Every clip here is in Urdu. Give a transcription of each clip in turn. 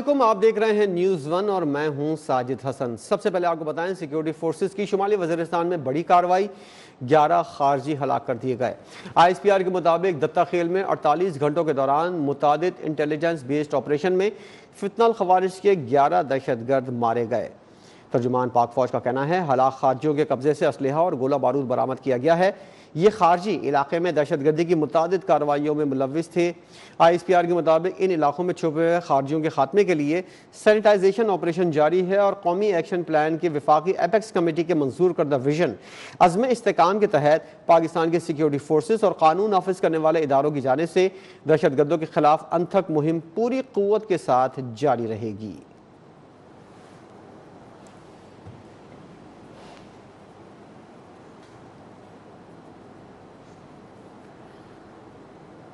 علیکم، آپ دیکھ رہے ہیں نیوز ون اور میں ہوں ساجد حسن۔ سب سے پہلے آپ کو بتائیں سیکیورٹی فورسز کی شمالی وزیرستان میں بڑی کارروائی، 11 خارجی ہلاک کر دیے گئے۔ آئی ایس پی آر کے مطابق دتہ خیل میں 48 گھنٹوں کے دوران متعدد انٹیلیجنس بیسڈ آپریشن میں فتنہ الخوارج کے 11 دہشت گرد مارے گئے۔ ترجمان پاک فوج کا کہنا ہے ہلاک خارجیوں کے قبضے سے اسلحہ اور گولہ بارود برآمد کیا گیا ہے۔ یہ خارجی علاقے میں دہشت گردی کی متعدد کارروائیوں میں ملوث تھے۔ آئی ایس پی آر کے مطابق ان علاقوں میں چھپے ہوئے خارجیوں کے خاتمے کے لیے سینیٹائزیشن آپریشن جاری ہے اور قومی ایکشن پلان کے وفاقی ایپیکس کمیٹی کے منظور کردہ ویژن عزم استحکام کے تحت پاکستان کے سیکیورٹی فورسز اور قانون نافذ کرنے والے اداروں کی جانب سے دہشت گردوں کے خلاف انتھک مہم پوری قوت کے ساتھ جاری رہے گی۔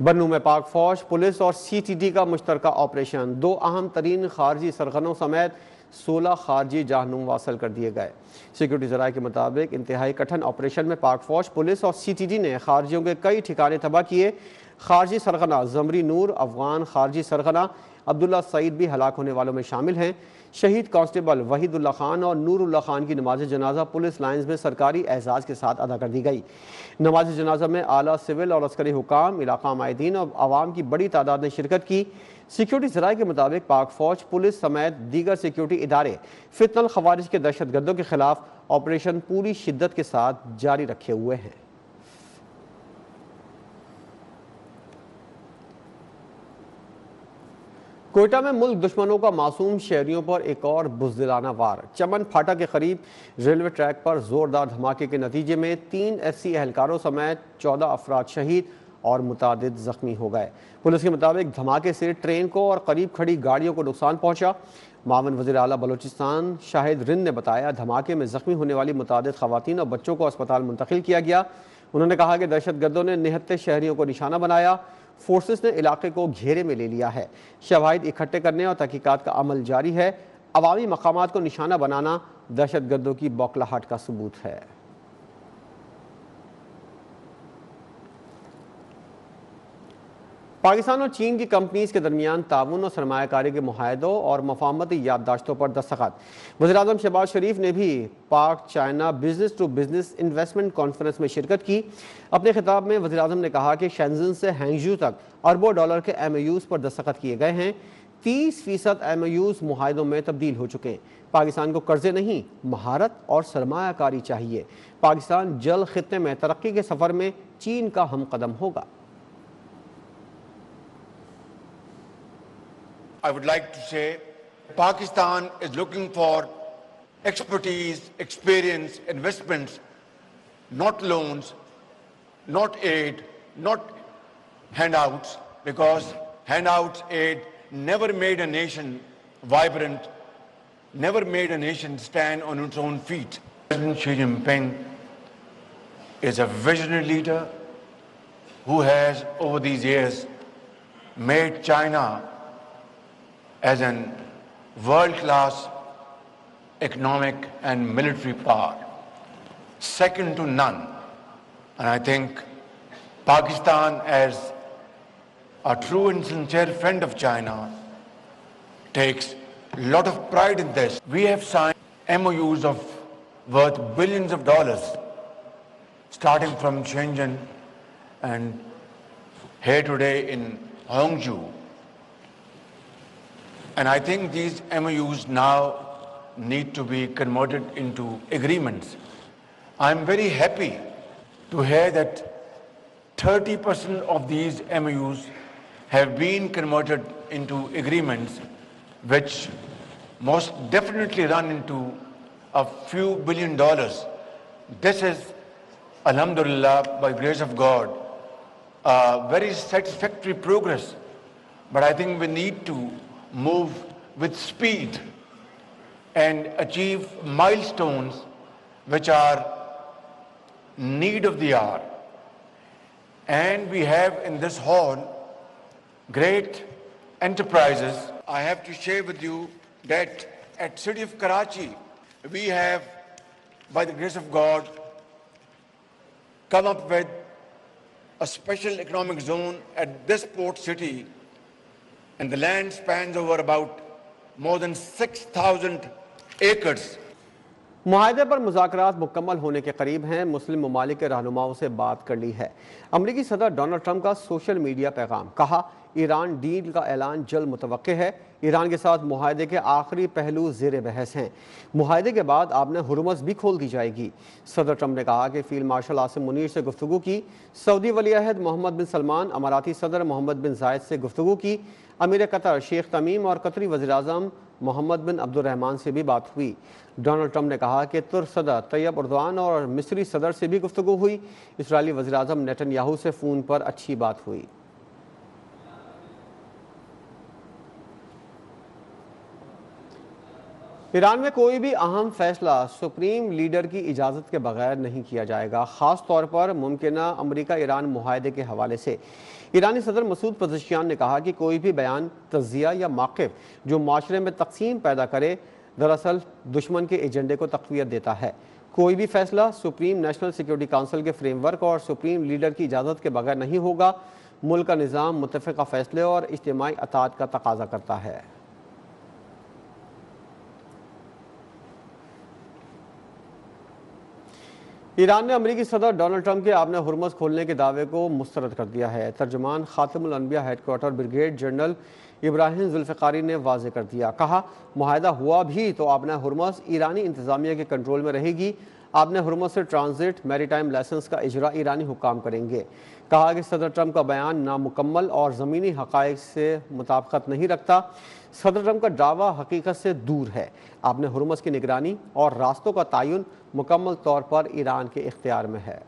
بنو میں پاک فوج، پولیس اور سی ٹی ڈی کا مشترکہ آپریشن، 2 اہم ترین خارجی سرغنوں سمیت 16 خارجی جہنم واصل کر دیے گئے۔ سیکیورٹی ذرائع کے مطابق انتہائی کٹھن آپریشن میں پاک فوج، پولیس اور سی ٹی ڈی نے خارجیوں کے کئی ٹھکانے تباہ کیے۔ خارجی سرغنہ زمری نور، افغان خارجی سرغنہ عبداللہ سعید بھی ہلاک ہونے والوں میں شامل ہیں۔ شہید کانسٹیبل وحید اللہ خان اور نور اللہ خان کی نماز جنازہ پولیس لائنز میں سرکاری اعزاز کے ساتھ ادا کر دی گئی۔ نماز جنازہ میں اعلیٰ سول اور عسکری حکام، علاقہ مائدین اور عوام کی بڑی تعداد نے شرکت کی۔ سیکیورٹی ذرائع کے مطابق پاک فوج، پولیس سمیت دیگر سیکیورٹی ادارے فتنہ الخوارج کے دہشت گردوں کے خلاف آپریشن پوری شدت کے ساتھ جاری رکھے ہوئے ہیں۔ کوئٹہ میں ملک دشمنوں کا معصوم شہریوں پر ایک اور بزدلانہ وار۔ چمن پھاٹا کے قریب ریلوے ٹریک پر زوردار دھماکے کے نتیجے میں 3 ایس سی اہلکاروں سمیت 14 افراد شہید اور متعدد زخمی ہو گئے۔ پولیس کے مطابق دھماکے سے ٹرین کو اور قریب کھڑی گاڑیوں کو نقصان پہنچا۔ معاون وزیر اعلیٰ بلوچستان شاہد رند نے بتایا دھماکے میں زخمی ہونے والی متعدد خواتین اور بچوں کو اسپتال منتقل کیا گیا۔ انہوں نے کہا کہ دہشت گردوں نے نہتے شہریوں کو نشانہ بنایا۔ فورسز نے علاقے کو گھیرے میں لے لیا ہے۔ شواہد اکٹھے کرنے اور تحقیقات کا عمل جاری ہے۔ عوامی مقامات کو نشانہ بنانا دہشت گردوں کی بوکھلاہٹ کا ثبوت ہے۔ پاکستان اور چین کی کمپنیز کے درمیان تعاون اور سرمایہ کاری کے معاہدوں اور مفاہمتی یادداشتوں پر دستخط۔ وزیراعظم شہباز شریف نے بھی Pak China business to business investment conference میں شرکت کی۔ اپنے خطاب میں وزیراعظم نے کہا کہ شینزن سے ہینگژو تک اربوں ڈالر کے ایم او یوز پر دستخط کیے گئے ہیں۔ 30% ایم او یوز معاہدوں میں تبدیل ہو چکے ہیں۔ پاکستان کو قرضے نہیں، مہارت اور سرمایہ کاری چاہیے۔ پاکستان جلد خطے میں ترقی کے سفر میں چین کا ہم قدم ہوگا۔ I would like to say Pakistan is looking for expertise, experience, investments, not loans, not aid, not handouts, because handouts, aid never made a nation vibrant, never made a nation stand on its own feet. President Xi Jinping is a visionary leader who has over these years made China as a world-class economic and military power, second to none. And I think Pakistan, as a true and sincere friend of China, takes a lot of pride in this. We have signed MOUs of worth billions of dollars, starting from Shenzhen and here today in Hangzhou. And I think these MOUs now need to be converted into agreements. I'm very happy to hear that 30% of these MOUs have been converted into agreements, which most definitely run into a few billion dollars. This is, alhamdulillah, by the grace of God, very satisfactory progress. But I think we need to move with speed and achieve milestones which are need of the hour. And we have in this hall great enterprises. I have to share with you that at City of Karachi, we have, by the grace of God, come up with a special economic zone at this port city, and the land spans over about more than 6,000 acres. معاہدے پر مذاکرات مکمل ہونے کے قریب ہیں، مسلم ممالک کے رہنماؤں سے بات کر لی ہے۔ امریکی صدر ڈونلڈ ٹرمپ کا سوشل میڈیا پیغام، کہا ایران ڈیل کا اعلان جلد متوقع ہے۔ ایران کے ساتھ معاہدے کے آخری پہلو زیر بحث ہیں۔ معاہدے کے بعد آپ نے ہرمز بھی کھول دی جائے گی۔ صدر ٹرمپ نے کہا کہ فیلڈ مارشل عاصم منیر سے گفتگو کی، سعودی ولی عہد محمد بن سلمان، اماراتی صدر محمد بن زائد سے گفتگو کی، امیر قطر شیخ تمیم اور قطری وزیر اعظم محمد بن عبد الرحمن سے بھی بات ہوئی۔ ڈونلڈ ٹرمپ نے کہا کہ ترک صدر طیب اردوان اور مصری صدر سے بھی گفتگو ہوئی۔ اسرائیلی وزیر اعظم نیتن یاہو سے فون پر اچھی بات ہوئی۔ ایران میں کوئی بھی اہم فیصلہ سپریم لیڈر کی اجازت کے بغیر نہیں کیا جائے گا، خاص طور پر ممکنہ امریکہ ایران معاہدے کے حوالے سے۔ ایرانی صدر مسعود پزشکیان نے کہا کہ کوئی بھی بیان، تجزیہ یا موقف جو معاشرے میں تقسیم پیدا کرے، دراصل دشمن کے ایجنڈے کو تقویت دیتا ہے۔ کوئی بھی فیصلہ سپریم نیشنل سیکیورٹی کونسل کے فریم ورک اور سپریم لیڈر کی اجازت کے بغیر نہیں ہوگا۔ ملک کا نظام متفقہ فیصلے اور اجتماعی اطاعت کا تقاضا کرتا ہے۔ ایران نے امریکی صدر ڈونلڈ ٹرمپ کے آبِ ہرمز کھولنے کے دعوے کو مسترد کر دیا ہے۔ ترجمان خاتم الانبیاء ہیڈ کوارٹر بریگیڈ جنرل ابراہیم ذوالفقاری نے واضح کر دیا، کہا معاہدہ ہوا بھی تو آبِ ہرمز ایرانی انتظامیہ کے کنٹرول میں رہے گی۔ آبِ ہرمز سے ٹرانزٹ میری ٹائم لائسنس کا اجرا ایرانی حکام کریں گے۔ کہا کہ صدر ٹرمپ کا بیان نامکمل اور زمینی حقائق سے مطابقت نہیں رکھتا۔ صدر ٹرمپ کا دعویٰ حقیقت سے دور ہے۔ آبِ ہرمز کی نگرانی اور راستوں کا تعین مکمل طور پر ایران کے اختیار میں ہے۔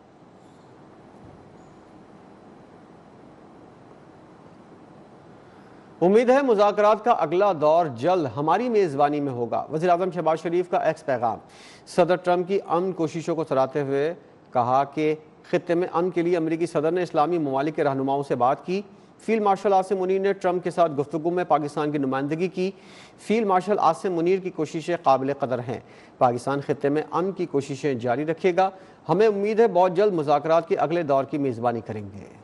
امید ہے مذاکرات کا اگلا دور جلد ہماری میزبانی میں ہوگا، وزیر اعظم شہباز شریف کا ایکس پیغام۔ صدر ٹرمپ کی امن کوششوں کو سراہتے ہوئے کہا کہ خطے میں امن کے لیے امریکی صدر نے اسلامی ممالک کے رہنماؤں سے بات کی۔ فیلڈ مارشل عاصم منیر نے ٹرمپ کے ساتھ گفتگو میں پاکستان کی نمائندگی کی۔ فیلڈ مارشل عاصم منیر کی کوششیں قابل قدر ہیں۔ پاکستان خطے میں امن کی کوششیں جاری رکھے گا۔ ہمیں امید ہے بہت جلد مذاکرات کے اگلے دور کی میزبانی کریں گے۔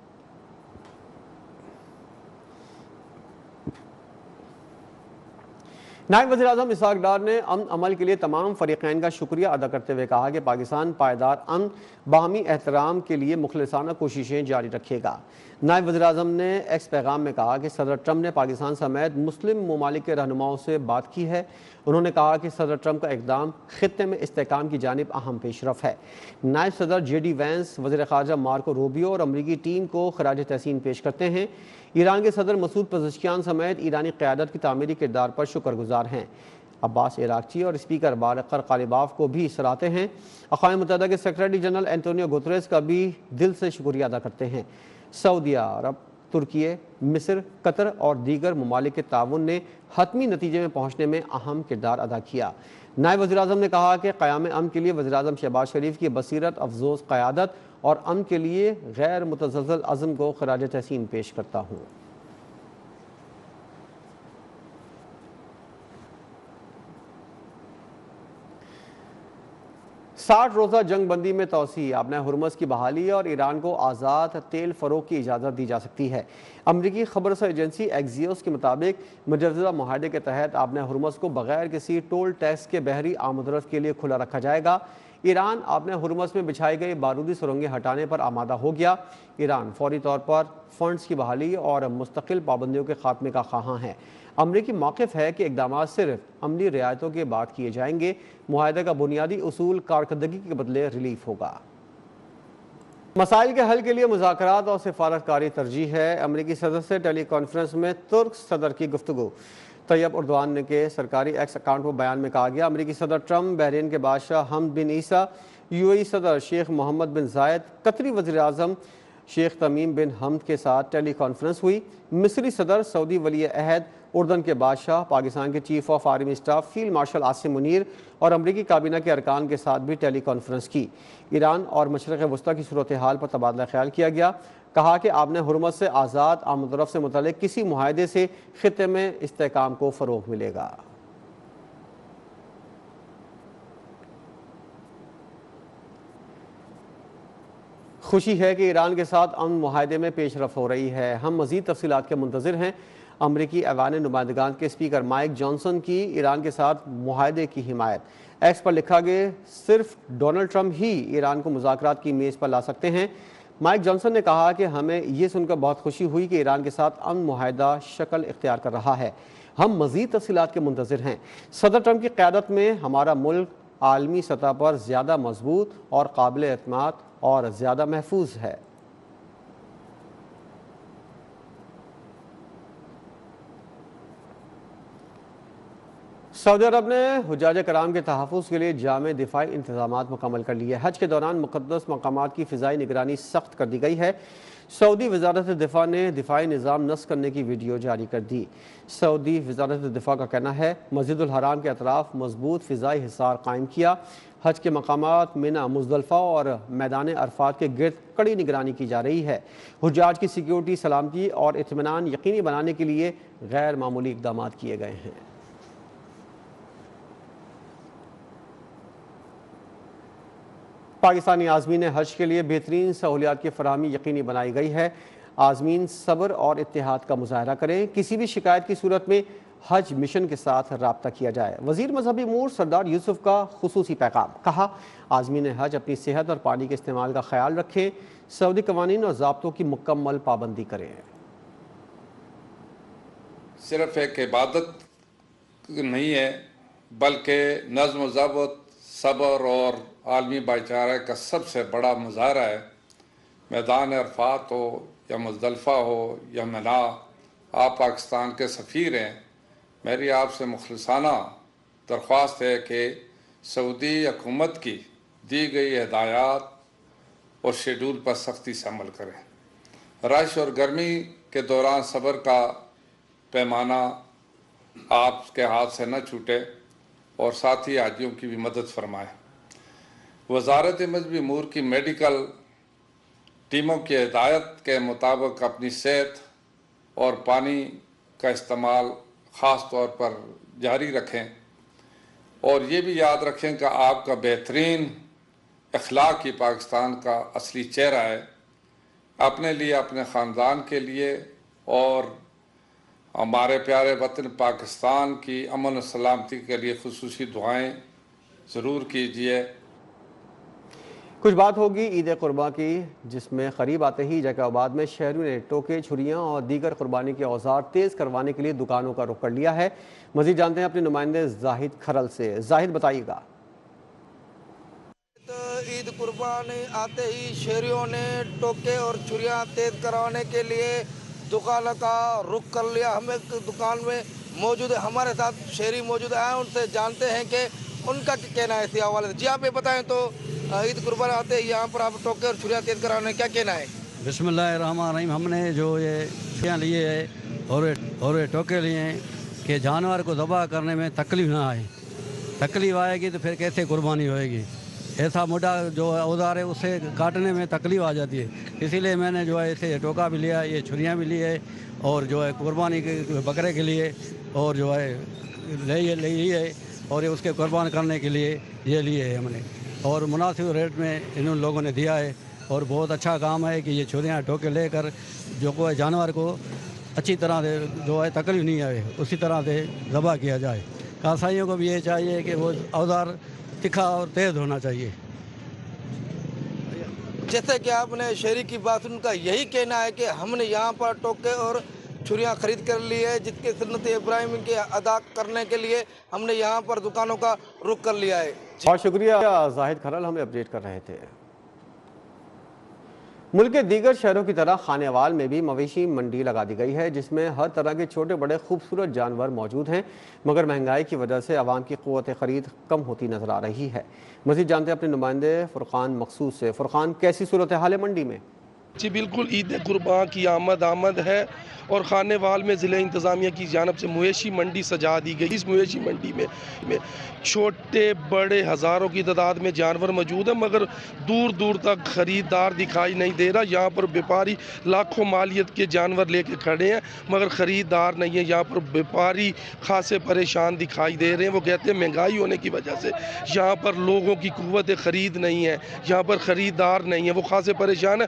نائب وزیر اعظم اسحاق ڈار نے امن عمل کے لیے تمام فریقین کا شکریہ ادا کرتے ہوئے کہا کہ پاکستان پائیدار امن، باہمی احترام کے لیے مخلصانہ کوششیں جاری رکھے گا۔ نائب وزیر اعظم نے ایکس پیغام میں کہا کہ صدر ٹرمپ نے پاکستان سمیت مسلم ممالک کے رہنماؤں سے بات کی ہے۔ انہوں نے کہا کہ صدر ٹرمپ کا اقدام خطے میں استحکام کی جانب اہم پیش رفت ہے۔ نائب صدر جے ڈی وینس وزیر خارجہ مارکو روبیو اور امریکی ٹیم کو خراج تحسین پیش کرتے ہیں۔ ایران کے صدر مسعود پزشکیان سمیت ایرانی قیادت کی تعمیری کردار پر شکر گزار ہیں۔ عباس عراقچی اور اسپیکر بارقر قالیباف کو بھی سراہتے ہیں۔ اقوام متحدہ کے سیکرٹری جنرل اینٹونیو گوتریس کا بھی دل سے شکریہ ادا کرتے ہیں۔ سعودی عرب، ترکیے، مصر، قطر اور دیگر ممالک کے تعاون نے حتمی نتیجے میں پہنچنے میں اہم کردار ادا کیا۔ نائب وزیر اعظم نے کہا کہ قیام امن کے لیے وزیر اعظم شہباز شریف کی بصیرت افزوز قیادت اور امن کے لیے غیر متزلزل عزم کو خراج تحسین پیش کرتا ہوں۔ ساٹھ روزہ جنگ بندی میں توسیع، آبِ ہرمز کی بحالی اور ایران کو آزاد تیل فروغ کی اجازت دی جا سکتی ہے۔ امریکی خبر رساں ایجنسی ایکزیوس کے مطابق مجوزہ معاہدے کے تحت آبِ ہرمز کو بغیر کسی ٹول ٹیکس کے بحری آمد و رفت کے لیے کھلا رکھا جائے گا۔ ایران آبِ ہرمز میں بچھائی گئی بارودی سرنگیں ہٹانے پر آمادہ ہو گیا۔ ایران فوری طور پر فنڈز کی بحالی اور مستقل پابندیوں کے خاتمے کا خواہاں ہے۔ امریکی موقف ہے کہ اقدامات صرف عملی رعایتوں کے بعد کیے جائیں گے۔ معاہدے کا بنیادی اصول کارکردگی کے بدلے ریلیف ہوگا۔ مسائل کے حل کے لیے مذاکرات اور سفارتکاری ترجیح ہے۔ امریکی صدر سے ٹیلی کانفرنس میں ترک صدر کی گفتگو۔ طیب اردوان نے کے سرکاری ایکس اکاؤنٹ پر بیان میں کہا گیا، امریکی صدر ٹرمپ بحرین کے بادشاہ حمد بن عیسیٰ، UAE صدر شیخ محمد بن زائد، قطری وزیر اعظم شیخ تمیم بن حمد کے ساتھ ٹیلی کانفرنس ہوئی۔ مصری صدر، سعودی ولی عہد، اردن کے بادشاہ، پاکستان کے chief of army staff field marshal Asim Munir اور امریکی کابینہ کے ارکان کے ساتھ بھی ٹیلی کانفرنس کی۔ ایران اور مشرق وسطیٰ کی صورتحال پر تبادلہ خیال کیا گیا۔ کہا کہ آبِ ہرمز سے آزاد آمد و رفت سے متعلق کسی معاہدے سے خطے میں استحکام کو فروغ ملے گا۔ خوشی ہے کہ ایران کے ساتھ امن معاہدے میں پیش رفت ہو رہی ہے۔ ہم مزید تفصیلات کے منتظر ہیں۔ امریکی ایوان نمائندگان کے اسپیکر مائک جانسن کی ایران کے ساتھ معاہدے کی حمایت۔ ایکس پر لکھا گیا صرف ڈونلڈ ٹرمپ ہی ایران کو مذاکرات کی میز پر لا سکتے ہیں۔ مائک جانسن نے کہا کہ ہمیں یہ سن کر بہت خوشی ہوئی کہ ایران کے ساتھ امن معاہدہ شکل اختیار کر رہا ہے۔ ہم مزید تفصیلات کے منتظر ہیں۔ صدر ٹرمپ کی قیادت میں ہمارا ملک عالمی سطح پر زیادہ مضبوط اور قابل اعتماد اور زیادہ محفوظ ہے۔ سعودی عرب نے حجاج کرام کے تحفظ کے لیے جامع دفاعی انتظامات مکمل کر لیے۔ حج کے دوران مقدس مقامات کی فضائی نگرانی سخت کر دی گئی ہے۔ سعودی وزارت دفاع نے دفاعی نظام نصب کرنے کی ویڈیو جاری کر دی۔ سعودی وزارت دفاع کا کہنا ہے مسجد الحرام کے اطراف مضبوط فضائی حصار قائم کیا۔ حج کے مقامات منی، مزدلفہ اور میدان عرفات کے گرد کڑی نگرانی کی جا رہی ہے۔ حجاج کی سیکیورٹی، سلامتی اور اطمینان یقینی بنانے کے لیے غیر معمولی اقدامات کیے گئے ہیں۔ پاکستانی عازمین حج کے لیے بہترین سہولیات کی فراہمی یقینی بنائی گئی ہے۔ عازمین صبر اور اتحاد کا مظاہرہ کریں۔ کسی بھی شکایت کی صورت میں حج مشن کے ساتھ رابطہ کیا جائے۔ وزیر مذہبی امور سردار یوسف کا خصوصی پیغام، کہا عازمین حج اپنی صحت اور پانی کے استعمال کا خیال رکھیں، سعودی قوانین اور ضابطوں کی مکمل پابندی کریں۔ صرف ایک عبادت نہیں ہے بلکہ نظم و ضبط، صبر اور عالمی بھائی چارے کا سب سے بڑا مظاہرہ ہے۔ میدان عرفات ہو یا مزدلفہ ہو یا منی، آپ پاکستان کے سفیر ہیں۔ میری آپ سے مخلصانہ درخواست ہے کہ سعودی حکومت کی دی گئی ہدایات اور شیڈول پر سختی سے عمل کریں۔ رش اور گرمی کے دوران صبر کا پیمانہ آپ کے ہاتھ سے نہ چھوٹے اور ساتھی حاجیوں کی بھی مدد فرمائیں۔ وزارت مذہبی امور کی میڈیکل ٹیموں کی ہدایت کے مطابق اپنی صحت اور پانی کا استعمال خاص طور پر جاری رکھیں، اور یہ بھی یاد رکھیں کہ آپ کا بہترین اخلاق ہی پاکستان کا اصلی چہرہ ہے۔ اپنے لیے، اپنے خاندان کے لیے اور ہمارے پیارے وطن پاکستان کی امن و سلامتی کے لیے خصوصی دعائیں ضرور کیجیے۔ کچھ بات ہوگی عید قرباں کی، جس میں قریب آتے ہی جیکاباد میں شہریوں نے ٹوکے، چھریاں اور دیگر قربانی کے اوزار تیز کروانے کے لیے دکانوں کا رخ کر لیا ہے۔ مزید جانتے ہیں اپنے نمائندے زاہد کھرل سے۔ زاہد بتائیے گا۔ عید قربان آتے ہی شہریوں نے ٹوکے اور چھریاں تیز کروانے کے لیے دکانوں کا رخ کر لیا۔ ہم ایک دکان میں موجود ہے، ہمارے ساتھ شہری موجود ہیں، ان سے جانتے ہیں کہ ان کا کیا کہنا ہے اس حوالے سے۔ جی آپ یہ بتائیں تو عید قربان آتے ہی یہاں پر آپ ٹوکے اور چھریاں تیز کروانے کیا کہنا ہے؟ بسم اللہ الرحمن الرحیم۔ ہم نے جو یہ چھریاں لیے ہے اور یہ ٹوکے لیے ہیں کہ جانور کو ذبح کرنے میں تکلیف نہ آئے۔ تکلیف آئے گی تو پھر کیسے قربانی ہوئے گی؟ ایسا موٹا جو اوزار ہے اس سے کاٹنے میں تکلیف آ جاتی ہے، اسی لیے میں نے جو ہے اسے ٹوکا بھی لیا، یہ چھریاں بھی لی ہے، اور جو ہے قربانی کے بکرے کے لیے اور جو ہے لی ہے، اور اس کے قربان کرنے کے لیے یہ لیے ہے ہم نے، اور مناسب ریٹ میں ان لوگوں نے دیا ہے۔ اور بہت اچھا کام ہے کہ یہ چھریاں ٹوکے لے کر جو کوئی جانور کو اچھی طرح سے جو ہے تکلیف نہیں آئے اسی طرح سے ذبح کیا جائے۔ کاسائیوں کو بھی یہ چاہیے کہ وہ اوزار تکھا اور تیز ہونا چاہیے۔ جیسے کہ آپ نے شہری کی بات، ان کا یہی کہنا ہے کہ ہم نے یہاں پر ٹوکے اور چھریاں خرید کر لی ہے، جس کے سنت ابراہیم کے ادا کرنے کے لیے ہم نے یہاں پر دکانوں کا رخ کر لیا ہے۔ بہت شکریہ زاہد کھرل، ہمیں اپڈیٹ کر رہے تھے۔ ملک کے دیگر شہروں کی طرح خانیوال میں بھی مویشی منڈی لگا دی گئی ہے، جس میں ہر طرح کے چھوٹے بڑے خوبصورت جانور موجود ہیں، مگر مہنگائی کی وجہ سے عوام کی قوت خرید کم ہوتی نظر آ رہی ہے۔ مزید جانتے ہیں اپنے نمائندے فرقان مقصود سے۔ فرقان، کیسی صورتحال ہے منڈی میں؟ جی بالکل، عید قربان کی آمد ہے اور خانیوال میں ضلع انتظامیہ کی جانب سے مویشی منڈی سجا دی گئی۔ اس مویشی منڈی میں چھوٹے بڑے ہزاروں کی تعداد میں جانور موجود ہیں، مگر دور دور تک خریدار دکھائی نہیں دے رہا۔ یہاں پر بیپاری لاکھوں مالیت کے جانور لے کے کھڑے ہیں، مگر خریدار نہیں ہے۔ یہاں پر بیپاری خاصے پریشان دکھائی دے رہے ہیں۔ وہ کہتے ہیں مہنگائی ہونے کی وجہ سے یہاں پر لوگوں کی قوت خرید نہیں ہے، یہاں پر خریدار نہیں ہے، وہ خاصے پریشان ہیں۔